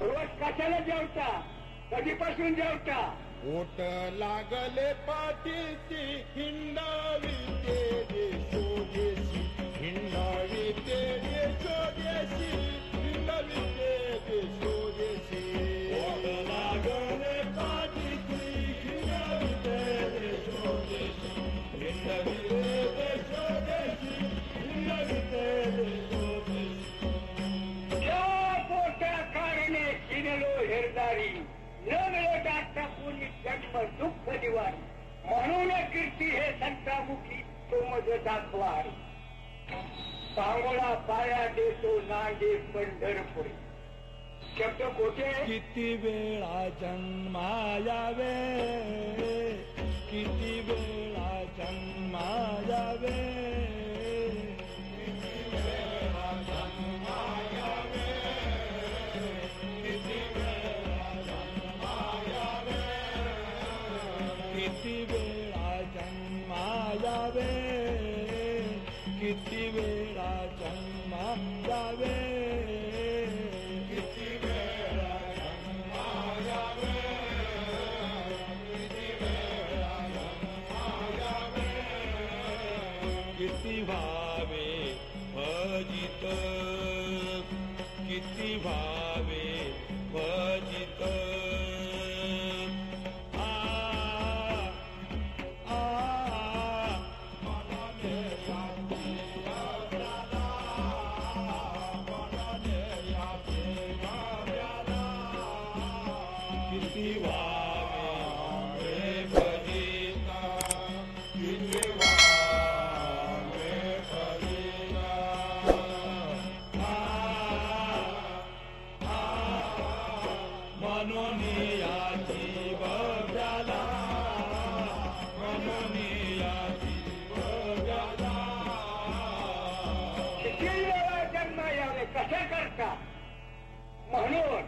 रोज कशाला जेवता? कधीपासून जेवता? ओट लागले पाठीसी हिंडावी ते देशोदेशी, हिंडावी ते देशोदेशी, हिंडावी ते देशोदेशी. ओट लागले पाठीसी हिंडावी ते देशोदेशी, हिंडावी ते देशोदेशी, हिंडावी ते देशोदेशी. या पोटा कारणे शिनलो हेरदारी, न मिळत आता कोणी जन्म दुःख निवारी. म्हणून कीर्ती हे संतामुखी तो मज दाखवार. सांगोळा पाया देतो नांदे पंढरपुरी. शब्द कोठे? किती वेळा जन्मायावे, किती वेळा जन्मायावे, किती वेळा जन्मायावे, किती वेळा जन्मायावे, किती वेळा जन्मायावे, किती वेळा जन्मायावे, किती वेळा जन्मायावे, किती वेळा जन्मायावे, किती भावे भजित, किती भावे भजित. किती वावे भजिता, किती वावे भजिता. म्हणून या जीव व्याला, म्हणून या जीव व्याला. किती वेळा जन्म यावे कशा करता? म्हणून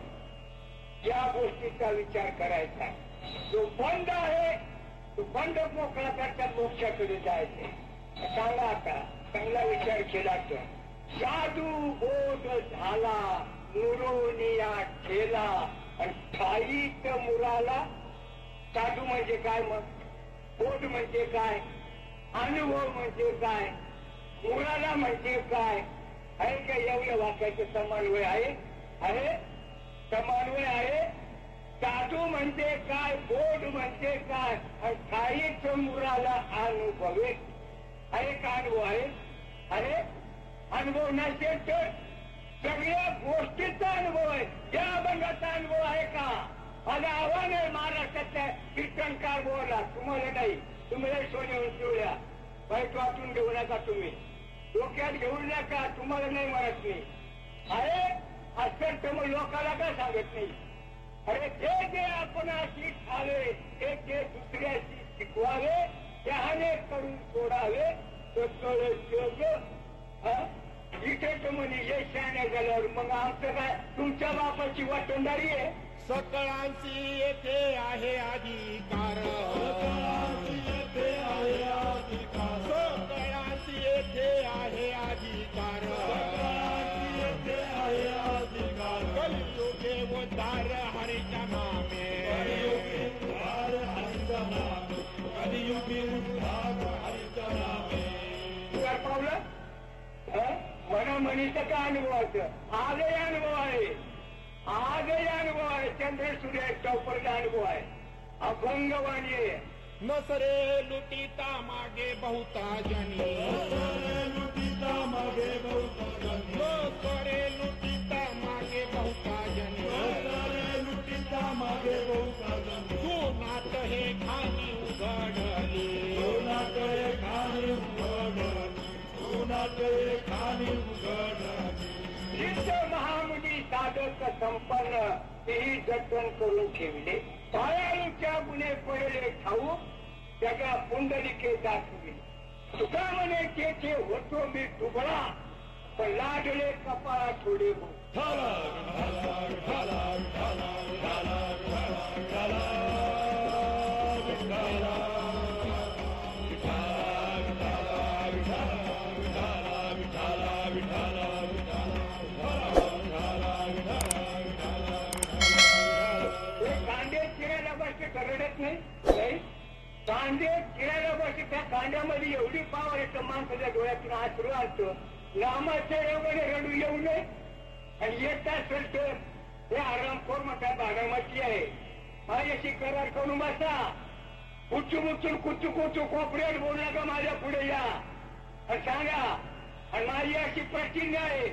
या गोष्टीचा विचार करायचा. जो बंद आहे तो बंद मोकळा करता मोक्षाकडे जायचे. सांगा आता, चांगला विचार केला तर. साधू बोध झाला मुरोनिया ठेला, आणि ठाईत मुराला. साधू म्हणजे काय? मग बोध म्हणजे काय? अनुभव म्हणजे काय? मुराला म्हणजे काय? आहे का? एवढ्या वाक्याचे समन्वय आहे समन्वय आहे. साधू म्हणजे काय? बोध म्हणजे काय? आणि ठाईत मुराला अनुभवे. आहे का अनुभव? आहे अनुभव नसेल तर सगळ्या गोष्टीचा अनुभव आहे. या अभंगाचा अनुभव आहे का? माझं आव्हान आहे महाराष्ट्रातल्या कीर्तनकार बोला, तुम्हाला नाही. तुम्ही सोन्याहून शिवल्या वाईट वाटून घेऊ नका. तुम्ही डोक्यात घेऊ नका. तुम्हाला नाही म्हणत मी आहे असं तर मग लोकांना काय सांगत नाही. अरे जे जे आपण अशी खावे ते ते दुसऱ्याशी शिकवावे, त्याने करून सोडावे. इथे तर म्हणे यशाने झाल्यावर मग आमचं काय? तुमच्या बापाची वाटंदारी आहे. सकळांची येथे आहे अधिकार, सकळांची येथे आहे अधिकार, सकळांची येथे आहे अधिकार, सकळांची येथे आहे अधिकार. कलियुगे उद्धार हरिच्या नामे, कलियुगे उद्धार हरिच्या नामे, कलियुगे उद्धार हरिच्या नामे. काय पावलं? म्हणा म्हणीचं काय अनुभवाचं? आजही अनुभव आहे. आजही अनुभव आहे. चंद्र सूर्य चौपरचा अनुभव आहे. अभंगवाणी आहे. नसरे लुटिता मागे बहुता जनी, नसरे लुटिता मागे बहुता जनी, नसरे लुटिता मागे बहुता जनी, नसरे लुटिता मागे बहुता जनी. तू नाट हे खाणी उघडली, तू नाट हे खाणी उघडली, तू नाट हे खाणी उघडली. सिद्ध महामुनी साधक संपन्न तेही जतन करून ठेवले. पायाळूच्या गुन्हे पडले ठाऊक त्याच्या पुंडलिके दाखविले. तुका म्हणे तेथे होतो मी दुबळा, पण लाडले कपाळा थोडे हो. कळत नाही. कांदे चिरायला बसते त्या कांद्यामध्ये एवढी पावर येतं माणसाच्या डोळ्यातून आसरू आणतो. रामाच्या एवढे रडू येऊ नये आणि येत असेल तर हे आरामखोर मोठ्या बागामाची आहे. माझ्याशी करार करून बसा. कुचू कुचू कोपऱ्यात बोलू नका. माझ्या पुढे या आणि सांगा. आणि माझी अशी प्रतिज्ञा आहे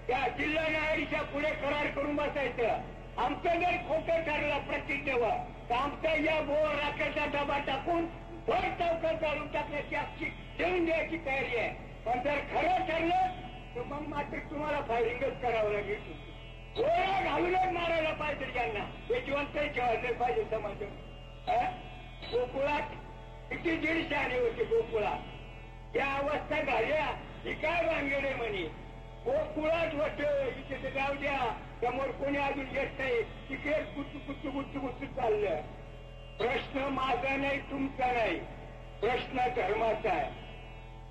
त्या जिल्हा न्यायाधीशा पुढे करार करून बसायचं. आमचं जर खोटं ठरलं प्रतिज्ञेवर तर आमचा या बोर राखेचा डबा टाकून भर चौकात जाळून टाकण्याची आमची देऊन द्यायची तयारी आहे. पण जर खरं ठरलं तर मग मात्र तुम्हाला फायरिंगच करावं लागेल. गोळ्या घालूनच मारायला पाहिजे यांना. हे जिवंत ठेवायला पाहिजे समाज. गोकुळात किती 150 आणे होते गोकुळात. या अवस्था झाल्या ही काय भानगडे म्हणे. गोकुळात होत इथे जाऊ द्या. समोर कोणी अजून येत नाही. तिकडे गुच्चू चाललं. प्रश्न माझा नाही तुमचा नाही. प्रश्न धर्माचा आहे.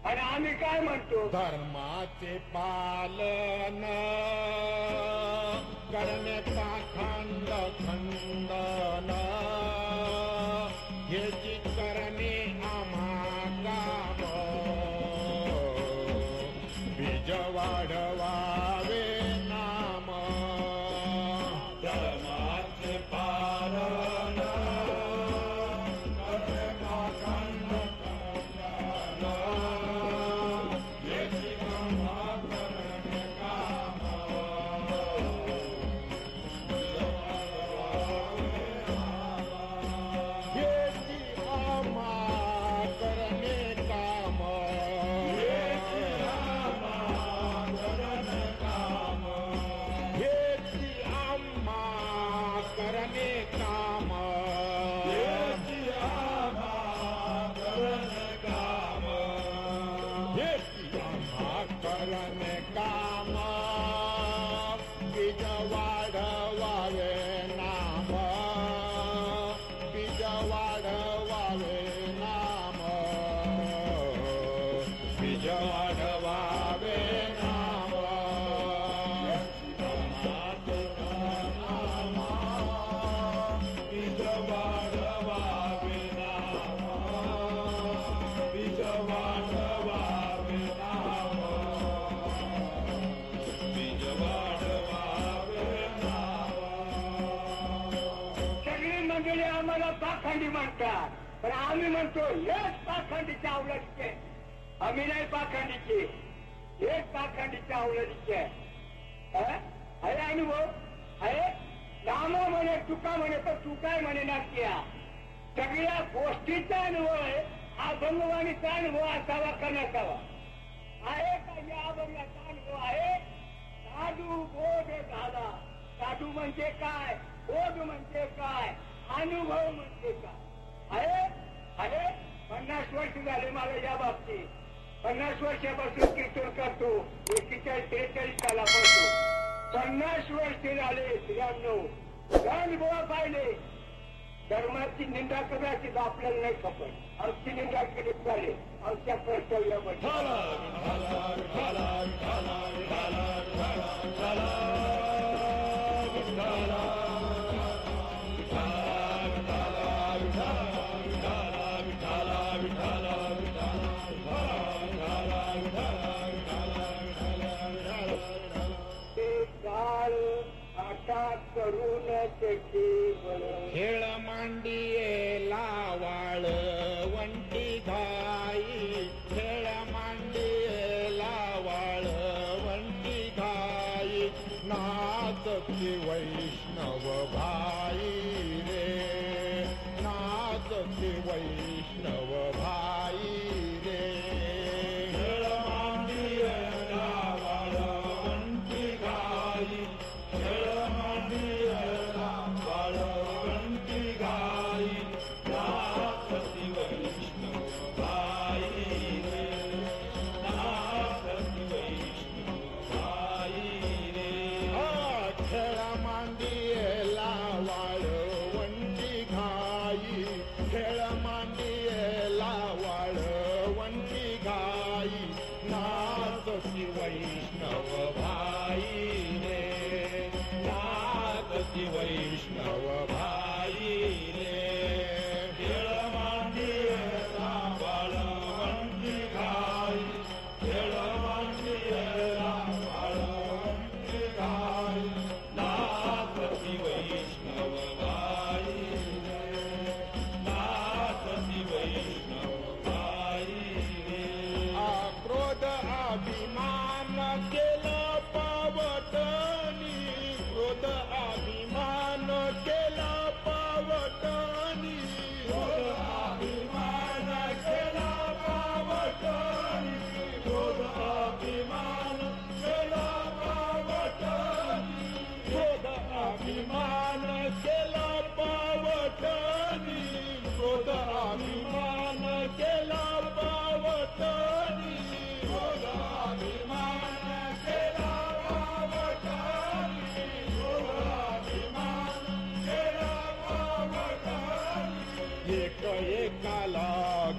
आणि आम्ही काय म्हणतो धर्माचे पालन करण्याचा खंड खंडन ह्याची करणे आम्हा काम बीज वाढवावे नाम धर्माचे पालन करण्याचा खंड खंडन ह्याची आम्हा करणे काम आम्हाला पाखंडी म्हणतात. पण आम्ही म्हणतो हेच पाखंडीच्या अवलंबीचे. आम्ही नाही पाखंडीचे. हेच पाखंडीच्या अवलंबीचे आहे. अनुभव आहे. राम म्हणे तुका म्हणे पण तू काय म्हणे नाट्या. सगळ्या गोष्टीचा अनुभव आहे. हा भंगवाणीचा अनुभव असावा का नसावा. आहे का या अभंगाचा अनुभव आहे. साधू बोध झाला. साधू म्हणजे काय. बोध म्हणजे काय. अनुभव म्हणजे काय आहे. 50 वर्ष झाले मला या बाबतीत. 50 वर्षापासून कीर्तन करतो. 41-43 सालापासून 50 वर्ष झाले. स्त्रियांनो अनुभव पाहिले. धर्माची निंदा करायची तर आपल्याला नाही खपत. आमची निंदा केली चालेल. आमच्या कर्तव्यामध्ये करून खेळ मांडियेला वाळवंटी घाई. खेळ मांडियेला वाळवंटी घाई. नाचती वैष्णव भाई रे. नाचती वैष्णव भाई रे. खेळ मांडियेला वाळवंटी घाई. खेळ मांडियेला वाळवंटी घाई. नाचती वैष्णव भाई रे. नाचती वैष्णव भाई रे. खेळ मांडियेला वाळवंटी घाई. खेळ मांडियेला वाळवंटी घाई. नाचती वैष्णव भाई रे. नाचती वैष्णव भाई रे.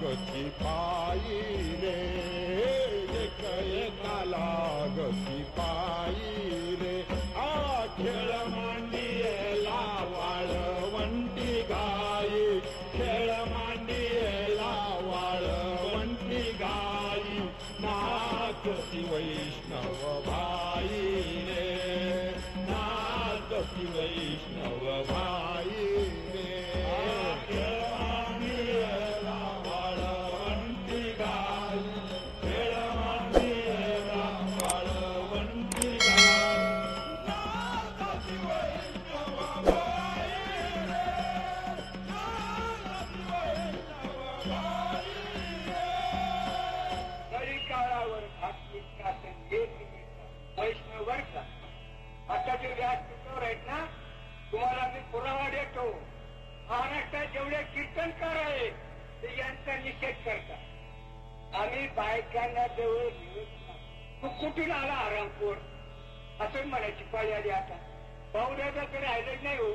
गती पायी रे, एक एकाला गती पायी रे. खेळ मांडियेला वाळवंटी गाई, खेळ मांडियेला वाळवंटी गाई. नाचती वैष्णव भाई रे, नाचती वैष्णव भाई रे. खेळ मांडियेला वाळवंटी गाई, खेळ मांडियेला वाळवंटी गाई. नाचती वैष्णव भाई रे, नाचती वैष्णव भाई रे. तरी काळावर घातली शासन एक वैष्णव वर का. आता जे व्यासपीठावर आहेत ना, तुम्हाला मी पुरावा देतो. महाराष्ट्रात जेवढे कीर्तनकार आहेत ते यांचा निषेध करतात. आम्ही बायकांना जवळ घेऊन तू कुठून आला आरामपूर असं म्हणायची पाळी आली. आता पाहुण्याचं तर राहिलं नाही हो.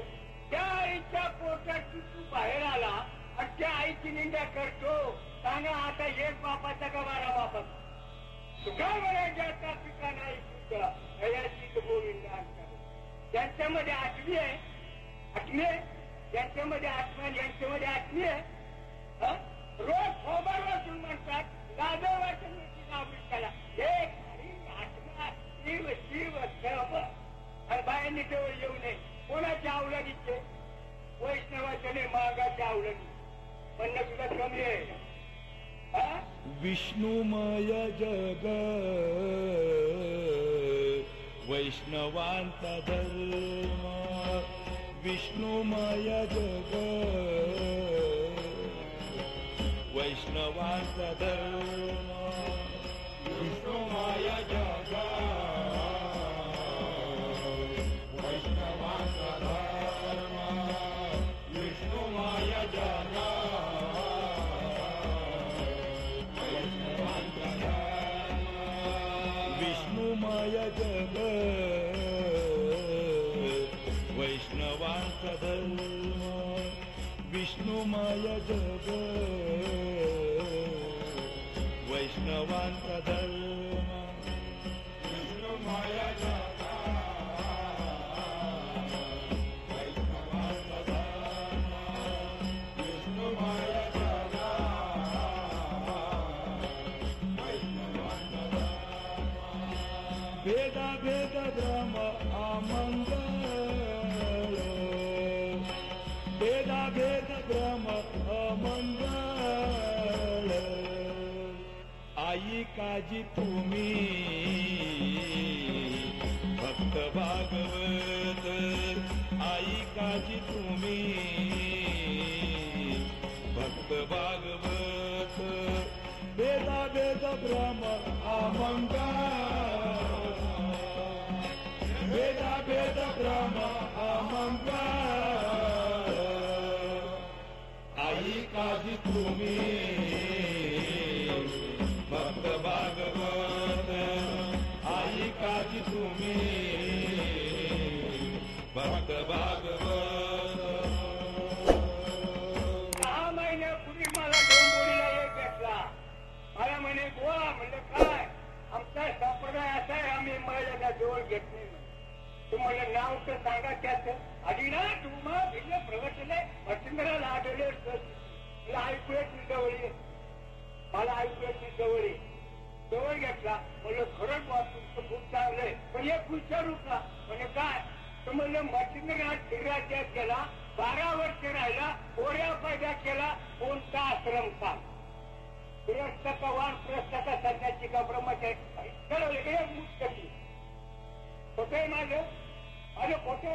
त्या आईच्या पोटात तू बाहेर आला आणि त्या आईची निंदा करतो. सांगा आता एक बापाचा का 12 बापाचा. तुका म्हणायच्या पिका नाही तुझा हयाची गोविंद आणतात. त्यांच्यामध्ये आठवी आहे, आठवी आहे त्यांच्यामध्ये आत्मा, यांच्यामध्ये आठवी आहे. रोज खोबर वाचून म्हणतात गाजर वाचून नाव त्याला एक आत्मा शिव शिव सर्व. आणि बायांनी जवळ येऊ नये. कोणाच्या अवलगीचे वैष्णवाच्या नाही, मागाच्या अवलगी म्हणणं सुद्धा कमी आहे. विष्णुमय जग वैष्णवांचा धर्म, विष्णुमय जग वैष्णवांचा धर्म, विष्णुमय जग वैष्णवांचा धर्म, विष्णुमय जग वैष्णवांचा धर्म, विष्णुमय जग वैष्णवांचा धर्म, विष्णुमय जग वैष्णवांचा धर्म, विष्णुमय जग वैष्णवांचा धर्म, विष्णुमय जग वैष्णवांचा धर्म. भेदा भेद भ्रम अमंगळ, भेदा भेद भ्रम अमंगळ. आई काजी तुम्ही भक्त भागवत, आई काजी तुम्ही भक्त भागवत. भेदा भेद भ्रम अमंगळ, भेदा भेद भ्रम अमंगळ. आई काजी तुम्ही भक्त भागवत, आई काजी तुम्ही भक्त भागवत. 6 महिन्यापूर्वी मला डोंबोलीला एक भेटला. मला म्हणे गोवा. म्हणलं काय. आमचा संप्रदाय असा आहे, आम्ही महिलांना जवळ घेत नाही. तुम्हाला नाव तर सांगा त्याचं. आधी ना तुम्हा भिन्न प्रवचने मच्छिंद्राला आढळले तुला ऐकू येत जवळ, मला ऐकू येत जवळ जवळ घेतला. म्हणलं खरंच तुमचं खूप चांगलंय, पण एक विचारू का. म्हणजे काय. तर म्हणलं मच्छिंद्रनाथ शिवराज्यात गेला, 12 वर्ष राहिला, ओऱ्या पैदा केला, कोणता आश्रम सांग. गृहस्थ का वानप्रस्थ का संन्यासी का ब्रह्मचारी ठरवले एक मुक्ती. खोटे माझं माझं खोटे.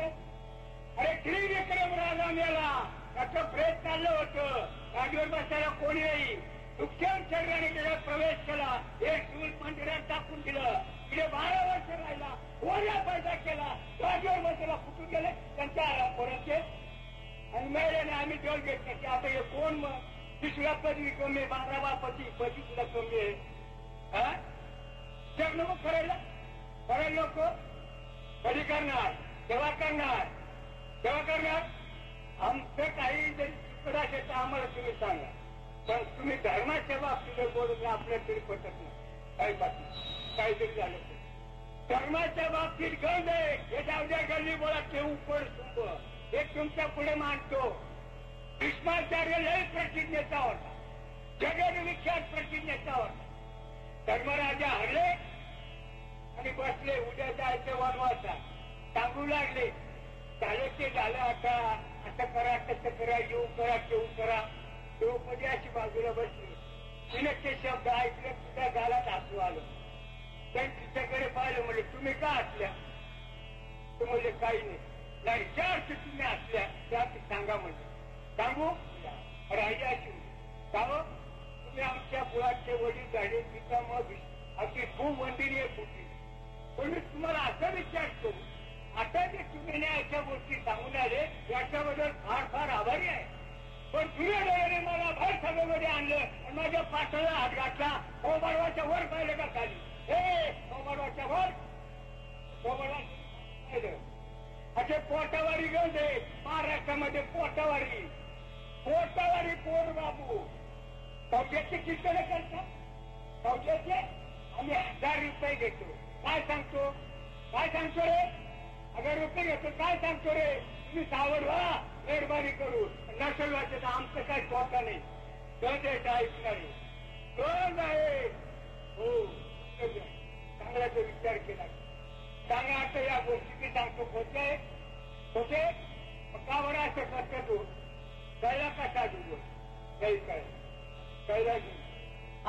अरे त्रिविक्रम राजा मेला, त्याचं प्रेत चाललं होतं. गाडीवर बसायला कोणी नाही. दुःख्यान शरीराने त्याच्यात प्रवेश केला, एक शिव मंदिरात टाकून दिलं. तिथे 12 वर्ष राहिला, ओऱ्या पैदा केला, गाडीवर बसायला कुठून गेले त्यांच्या आरामपुराचे. आणि महिलाने आम्ही जल घेतलं की आता हे कोण मग. तिसरा पदवी कमी, 12 बापाची पदवी सुद्धा कमी आहे. जग नको करायला. करायला लोक कधी करणार, तेव्हा करणार, तेव्हा करणार. आमचं काही जरी चिकट असेल तर आम्हाला तुम्ही सांगा. पण तुम्ही धर्माच्या बाबतीत बोलून आपल्या तरी पटत नाही काही बाबतीत काहीतरी झालं तर धर्माच्या बाबतीत गंध आहे हे जाऊद्या गल्ली बोला ते उपड सुंब हे तुमच्या पुढे मांडतो. भीष्माचार्य लय प्रतिज्ञेचा होता, जगविख्यात प्रतिज्ञेचा होता. धर्मराजा हरले आणि बसले उद्या जायचे वनवासात सांगू लागले. झालं ते झालं, आता असं करा तसं करा, येऊ करा येऊ करा. द्रौपदी अशी बाजूला बसली. तिने ते शब्द ऐकले, तुझ्या गालात हसू आलं. त्यांनी तिच्याकडे पाहिलं, म्हणजे तुम्ही का हसल्या? तू म्हणजे काही नाही ज्या अर्थी तुम्ही हसल्या त्या अर्थी सांगा म्हणजे. सांगू राजा अशी सांगो तुम्ही आमच्या मुलाचे वडील झाले पितामह अशी खूप वंदनीय होती. पण मी तुम्हाला असं विचारतो, आता जे तुम्ही अशा गोष्टी सांगून आले याच्याबद्दल फार फार आभारी आहे. पण दुर्योधनाने मला भर सभेमध्ये आणलं आणि माझ्या पाठीला हात घातला. कोबडवाच्या वर पाहिलं का खाली? हे कोबडवाच्या वर पाहिलं. असे पोटावारी गंज आहे महाराष्ट्रामध्ये. पोटावारी पोट बाबू कवट्याचे कीर्तन करतात. कवट्याचे आम्ही 1000 रुपये घेतो. काय सांगतो रे? 1000 रुपये घेतो. काय सांगतो रे? तुम्ही सावध व्हा, मेहरबानी करू. नसेल वाटत आमचं काही तोटा नाही. गंज ऐकणारे गंज आहे. हो चांगल्याचा विचार केला. सांगा आता या गोष्टी मी सांगतो खोटे का बरं असं करतो तू? कळला कसा दुर्ग काही कळला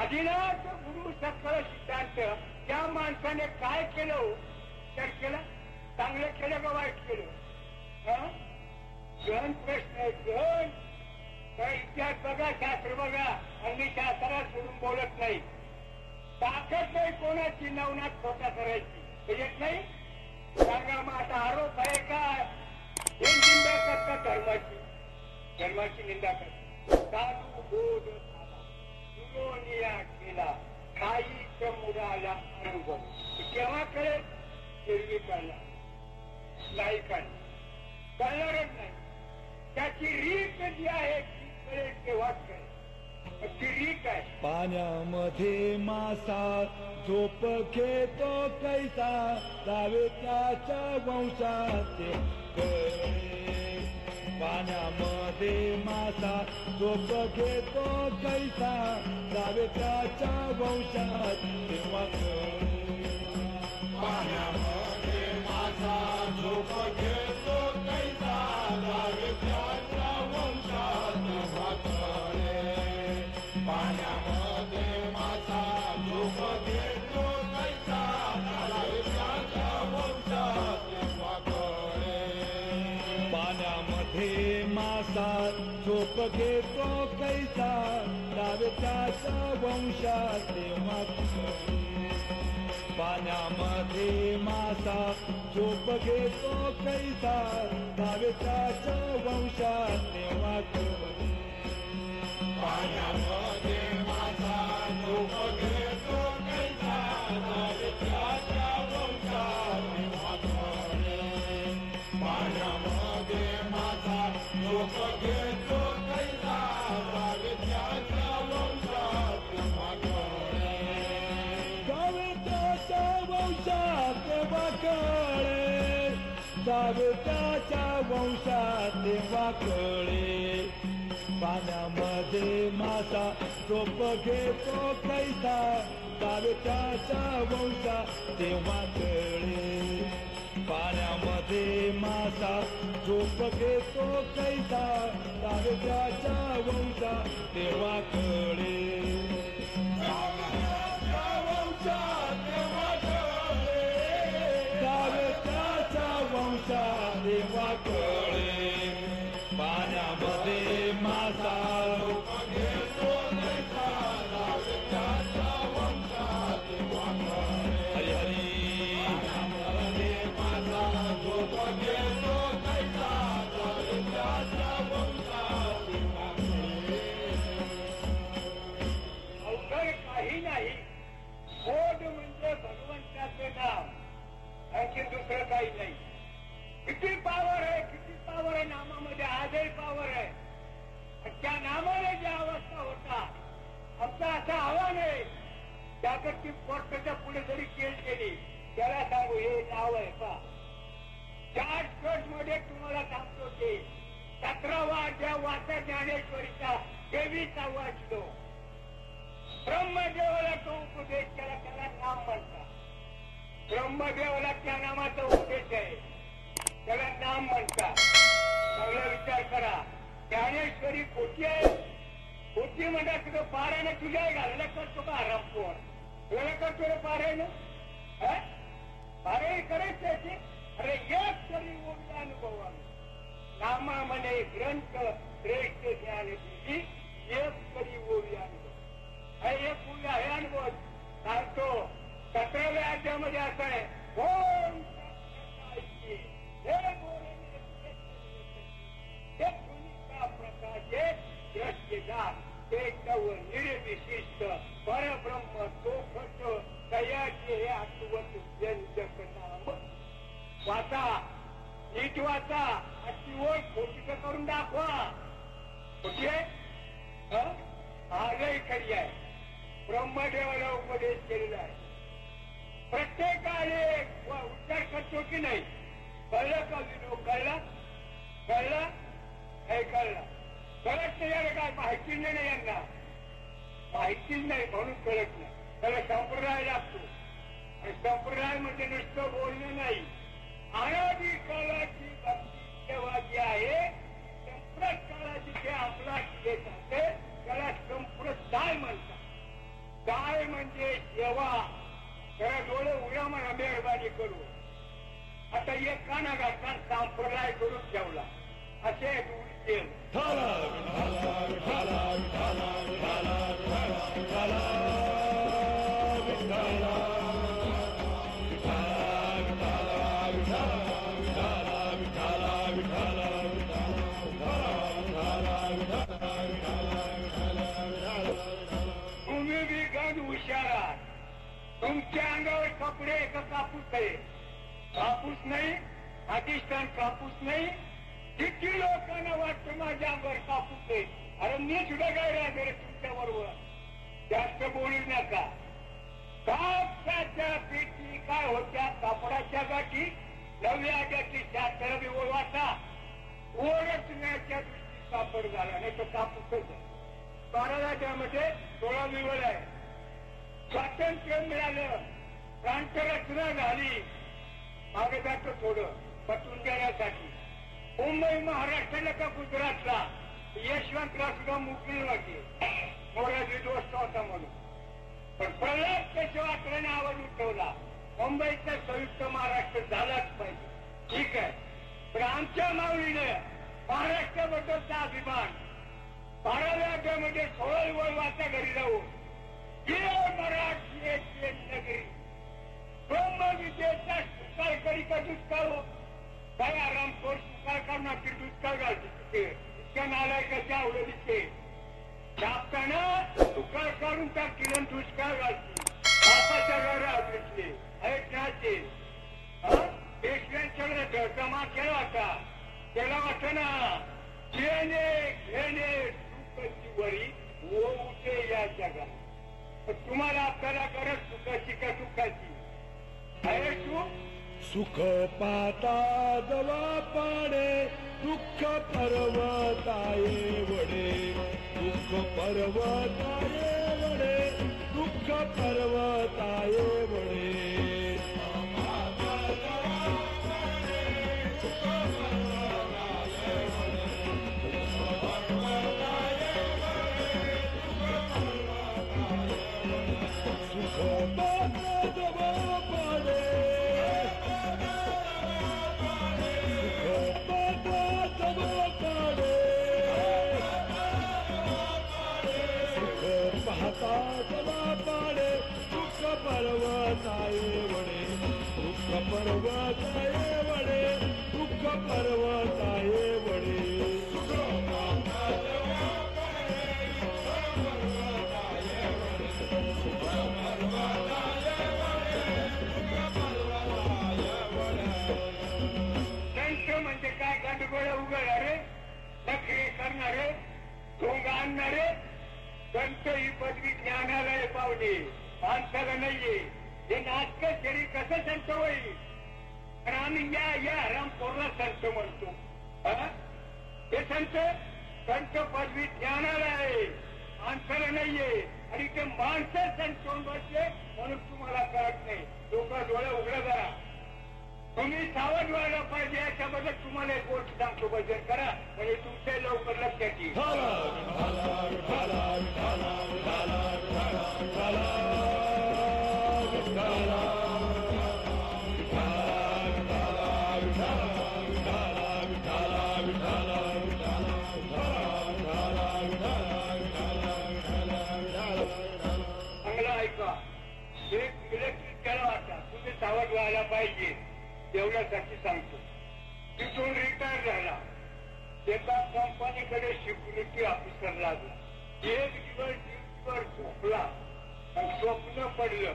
आदिनाथ गुरु सकळ सिद्धांत त्या माणसाने काय केलं तर केलं? चांगलं केलं का वाईट केलं? गण प्रश्न आहे गण. काय इतिहास बघा, शास्त्र बघा. आणि शास्त्राला सोडून बोलत नाही. ताकद नाही कोणाची नवनाथ खोटा करायची येत नाही. सांगा मग आता आरोप आहे का? हे निंदा करतात धर्माची निंदा करतात. साधू बोध दुरोनिया केला खाईच्या मुलाला अनुभव केव्हा कळेल? एरवी कळणार नाही, कळणारच नाही. त्याची रीत जी आहे ती कळेल तेव्हाच कळेल. ती रीत आहे. पाण्यामध्ये मासा झोप घेतो कैसा जावे त्याच्या वंशात कळे. पाण्यामध्ये मासा झोप घेतो कैसा जावे त्याच्या वंशात तेव्हा कळे. पाण्यामध्ये मासा झोप घेतो कैसा जावे त्याच्या वंशात तेव्हा कळे. पाण्यामध्ये मासा झोप घेतो कैसा जावे त्याच्या वंशात तेव्हा कळे. पाण्यामध्ये मासा झोप घेतो कैसा जावे त्याच्या वंशात तेव्हा कळे. पाण्यामध्ये मासा झोप घेतो कैसा जावे त्याच्या वंशात तेव्हा कळे. पाण्यामध्ये मासा झोप घेतो कैसा जावे त्याच्या वंशात तेव्हा कळे. पाण्यामध्ये मासा झोप घेतो कैसा जावे त्याच्या वंशात तेव्हा कळे. जावे त्याच्या वंशात तेव्हा कळे. जावे त्याच्या वंशात तेव्हा कळे. पाण्यामध्ये मासा झोप घेतो कैसा जावे त्याच्या वंशात तेव्हा कळे. पाण्यामध्ये मासा झोप घेतो कैसा जावे त्याच्या वंशात तेव्हा कळे. जावे त्याच्या वंशात तेव्हा कळे. पाण्यामध्ये मासा झोप घेतो कैसा जावे त्याच्या वंशात तेव्हा कळे. हरी हरी. पाण्यामध्ये मासा झोप घेतो कैसा जावे त्याच्या वंशात तेव्हा कळे. अवघड काही नाही. बोध म्हणजे भगवंताचे नाव, आणखी दुसरं काही नाही. किती पावर आहे नामामध्ये. आजही पावर आहे. त्या नामाने जी अवस्था होता आमचा असा आव्हान आहे त्याकडची कोर्टाच्या पुढे जरी केस केली त्याला सांगू हे नाव आहे का चार्ट मध्ये तुम्हाला सांगतो ते 17वा अध्याय वाचा ज्ञानेश्वरीचा 23वा श्लोक ब्रह्मदेवाला तो उपदेश केला त्याला नाम म्हणतात ब्रह्मदेवाला त्या नामाचा उपदेश आहे त्याला नाम म्हणतात चांगला विचार करा ज्ञानेश्वरी खोटी आहे खोटी म्हणतात तुझं पारायण तुझ्या घालला करतो का आराम कोण तुला करतो रे पारायण पारायण करायचं त्याची अरे एक तरी ओढला अनुभवाला नामा म्हणे ग्रंथ श्रेष्ठ ज्ञान दिली एक तरी ओवी अनुभव एक ओवी आहे अनुभव सांगतो 17व्या अध्यायामध्ये असं आहे ओम प्रकाशे दृष्टीदार ते नव निर्विशिष्ट परब्रह्म सोखट तयाचे हे आठवत व्यंजक नाम वाचा नीट वाचा अशी ओळ खोटी करून दाखवा खोटी आहे आजही खरी आहे ब्रह्मदेवाला उपदेश केलेला आहे प्रत्येकाने उच्चार करतो की नाही कळलं का विनोद कळला कळला हे कळला कळत नाही याला काय माहिती नाही यांना माहितीच नाही म्हणून कळत नाही त्याला संप्रदाय लागतो आणि संप्रदाय म्हणजे नुसतं बोलणं नाही अनादी काळाची भक्ती सेवा जी आहे संप्रत काळाची जे अंमलात येत असते त्याला संप्रदाय म्हणतात दाय म्हणजे सेवा त्याला डोळे उड्या म्हणा मेहरबानी करू आता एक काना घातला संप्रदाय करून ठेवला असे तुम्ही बी गंज हुशार तुमच्या अंगावर कपडे का कापूस आहे कापूस नाही अधिष्ठान कापूस नाही किती लोकांना वाटतं माझ्या अंगावर कापूस आहे अरे मी सुद्धा काय राहणार तुमच्या बरोबर जास्त बोलू नका कापसाच्या पेटी काय होत्या कापडाच्या गाठी 9व्या अध्यायाची 7वी ओळ वाचा ओळखण्याच्या दृष्टी कापड झाला नाही तो कापूसच आहे 12व्या अध्यायामध्ये 16वी ओळ आहे स्वातंत्र्य मिळालं प्रांतरचना झाली मागे जातो थोडं पटवून देण्यासाठी मुंबई महाराष्ट्राला का गुजरातला यशवंतराव सुद्धा मुकली होती मोराजी दोस्त होता म्हणून पण प्रल्हाद केशवात्राने आवाज उठवला मुंबईचा संयुक्त महाराष्ट्र झालाच पाहिजे ठीक आहे पण आमच्या माऊलीने महाराष्ट्राबद्दलचा अभिमान 12व्या अध्यायामध्ये 16वी ओळ वाचा घरी जाऊन मराठी नगरी ब्रह्मविद्येचा स्वीकार करी का दुष्काळ काय आरामखोर स्वीकार करणार की दुष्काळ घालते तिथे इतक्या नालायकाच्या आवडीचे छापताना दुष्काळ काढून टाकतील दुष्काळ घालते बापाच्या घरात आवडीचे ऐकण्याचे पेशव्यांच्याकडे धडकमा केला होता त्याला वाटत ना घेणे घेणे सुखाची वरी होऊचे या जगात तुम्हाला आपल्याला गरज सुखाची का सुखाची आहे सुख पाता जवा पाडे दुःख पर्वताये वडे दुःख पर्वताये वडे दुःख पर्वताये वडे पर्वताये वडे दुःख पर्वताये वडे दुःख पर्वताये वडे संत म्हणजे काय गंडगोळ्या उघडणारे नखरे करणारे कोणी माणसाला नाहीये. हे नाटक शरीर कसं संत होईल? आणि आम्ही या हरामखोरला संत म्हणतो. हे संत पदवी ज्ञानाला आहे, माणसाला नाहीये. आणि ते माणसं संत होऊन बसले म्हणून तुम्हाला कळत नाही. लोक डोळे उघडा करा. तुम्ही सावध व्हायला पाहिजे. याच्याबद्दल तुम्हाला एक गोष्ट सांगतो, भजन करा म्हणजे तुमच्या लवकर लक्षात येईल. चांगला ऐका. एक इलेक्ट्रिक केला वाटा, तुम्ही सावध व्हायला पाहिजे एवढ्यासाठी सांगतो. तिथून रिटायर झाला, एका कंपनीकडे सिक्युरिटी ऑफिसर लागला. एक दिवस ड्युटीवर झोपला आणि स्वप्न पडलं,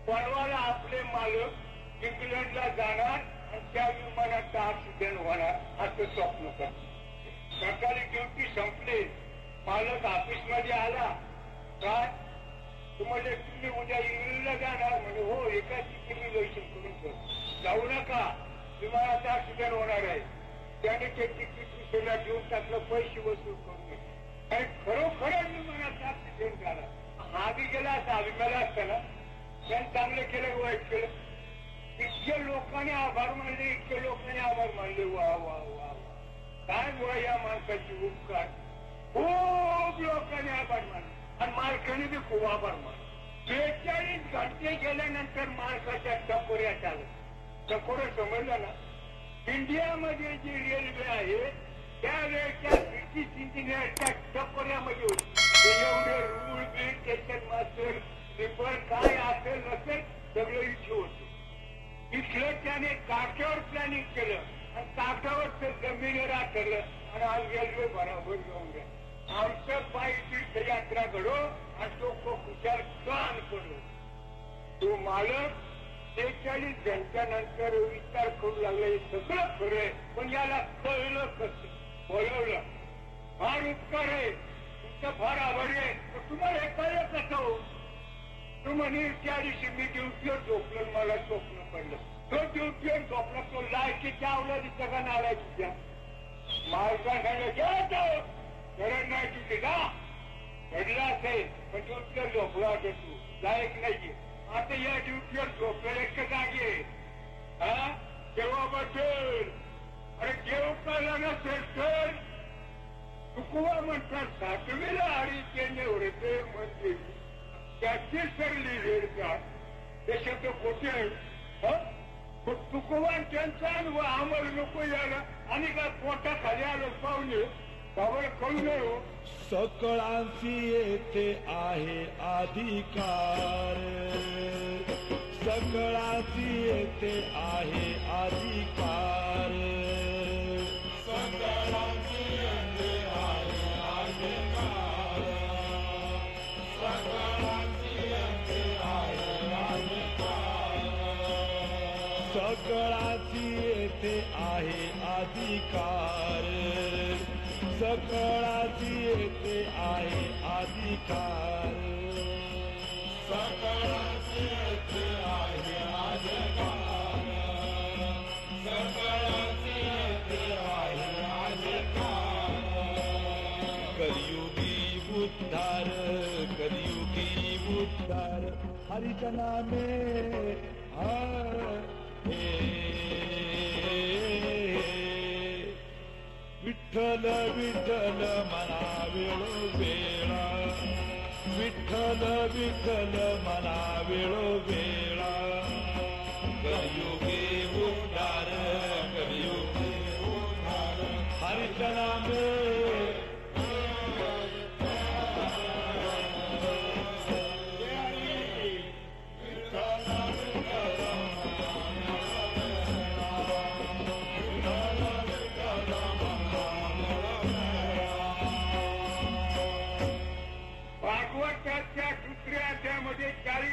परवाला आपले मालक इंग्लंडला जाणार आणि त्या विमानाचा ऍक्सिडेंट होणार असं स्वप्न पडलं. सकाळी ड्युटी संपली, मालक ऑफिसमध्ये आला. काय म्हणजे तुम्ही उद्या इंग्लंडला जाणार? म्हणजे हो, एका रिझर्वेशन करून ठेव, जाऊ नका, विमानाचा ऍक्सिडेंट होणार आहे. त्याने ते तिकीट दुसऱ्याला देऊन टाकलं, पैसे वसूल करून घेतले. आणि खरोखरच विमानाचा ऍक्सिडेंट झाला. हा बी गेला असा विमाला असताना त्यांनी चांगलं केलं, वाईट केलं. इतके लोकांनी आभार मानले, इतके लोकांनी आभार मानले. वा वा वा, काय बुवा या माणसाची उपकार. खूप लोकांनी आभार मानले आणि मालकाने बी खूप आभार मानले. 42 घंटे गेल्यानंतर मालकाच्या टपोऱ्यात आलं. टपोरं समजलं ना? इंडियामध्ये जी रेल्वे आहे त्यावेळेच्या ब्रिटिश इंजिनियरच्या टपोऱ्यामध्ये होती. एवढे रूळ बिल, स्टेशन मास्टर, स्लीपर काय असेल नसेल सगळं इथे होतं. इथलं त्याने काठावर प्लॅनिंग केलं आणि काठावर जमिनीवर आठवलं आणि आज रेल्वे बरोबर जाऊन गेला. आमचं पायी तीर्थयात्रा घडो आणि तो खुशाल कान पडो. तो मालक 43 घंट्यानंतर विचार करू लागला, हे सगळं खरंय पण याला कळलं कसं? बोलवलं, फार उपकार आहे तुमचं, फार आभारी आहे, पण तुम्हाला हे कळलं कसं हो? तू म्हणे त्या दिवशी मी ड्युटीवर झोपलं, मला स्वप्न पडलं. तो ड्युटीवर झोपला, तो लायकीच्या अवलादीचा का नाला तुझ्या मालकाने सांगितलं गरज नाही तुझी का घडला असेल, पण ड्युटीवर झोपला होता तू, लायक नाहीये. आता या ड्युटीवर झोपलेलं एक जागी आहे. हा देवाबद्दल अरे देव कळला नसेल तर तुकुवा म्हणतात 7वीला आणि त्यांनी होते म्हणजे त्याची सरली रेडतात ते शब्द खोटे आहे. तुकुवा त्यांचा अनुभव आम्हाला नको यायला आणि काय पोटा खाली आलो पाहुणे त्यावर कळू नये हो. सकळांची येथे आहे अधिकार, सकळांची येथे आहे अधिकार, सकळांची येथे आहे अधिकार, सकळांची येथे आहे अधिकार, सकळांची येथे आहे अधिकार, सकळाची येथे आहे अधिकार, सकळाची येथे आहे अधिकार, सकळाची येथे आहे अधिकार. कलियुगी उद्धार, कलियुगी उद्धार हरिच्या नामे विठ्ठल विठ्ठल मना वेळो वेळा, विठ्ठल विठ्ठल मना वेळो वेळा. कलियुगी उद्धार, कलियुगी उद्धार हरिच्या नामे. त्यामध्ये 40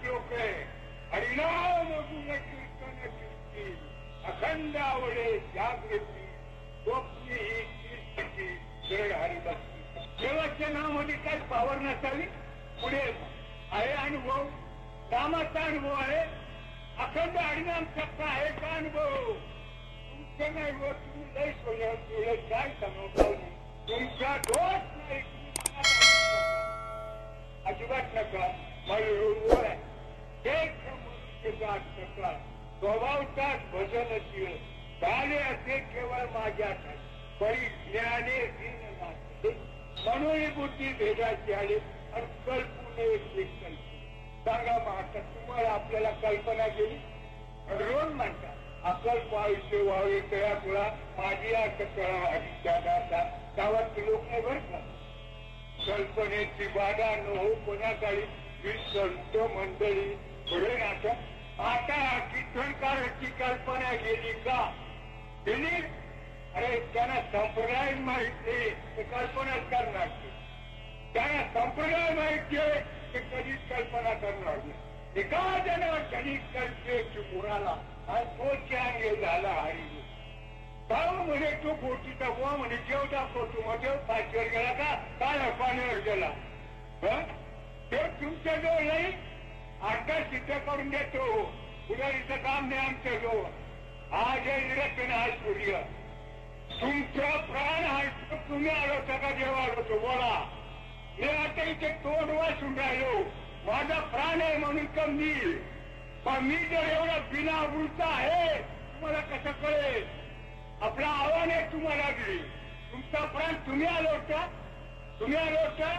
श्लोक आहे. हरिनाम गुण कीर्तन कीर्ती अखंड आवडे जागृती गोपनी ही तीर्थी जड हरिभक्ती. देवाच्या नावामध्ये काय पावर नसावी. पुढे आहे अनुभव, कामाचा अनुभव आहे, अखंड हरिनाम सप्ताह आहे का अनुभव? तुमचं नाही व तुम्ही लय सोडलं काय सांगू, तुमचा दोष नाही, अजिबात नका. मला नका स्वभावचाच भजनशील झाले असे केवळ माझ्या परी ज्ञाने म्हणून बुद्धी भेदाची आली आणि कल्पने सांगा महाराज, तुम्हाला आपल्याला कल्पना केली रोज म्हणतात अकल्प आयुष्य व्हावे तया तुला माझी कळा गावात लोक नाही बरं का. कल्पनेची बाधा न हो कोणाकाळी ही संत मंडळी पुढे नाटक आता कीर्तनकाराची कल्पना गेली का गेली? अरे त्यांना संप्रदाय माहिती ते कल्पनाच करणार, त्यांना संप्रदाय माहिती आहे ते कधीच कल्पना करणार नाही. एका जणावर क्षणिक कल्पनेची मुराला आणि तो अंगे झाला हरी भाऊ म्हणे तो बोटीचा बुवा म्हणे जेव दाखवतो मग देव पाचवर गेला का काय पाण्यावर गेला. तो तुमच्या जवळ नाही आता सिद्ध करून देतो, उद्याचं काम नाही आमच्या जवळ. आज निरक्षण हा सूर्य तुमचा प्राण आहे, तुम्ही आलो होता का देव आलो होतो बोला. मी आता इथे तोंड वाचून राहिलो, माझा प्राण आहे म्हणून कमी, पण मी जर एवढा बिना उलटा आहे तुम्हाला कसं कळेल? आपलं आव्हान आहे तुम्हाला बी, तुमचा प्राण तुम्ही आलो होता, तुम्ही आलो होता.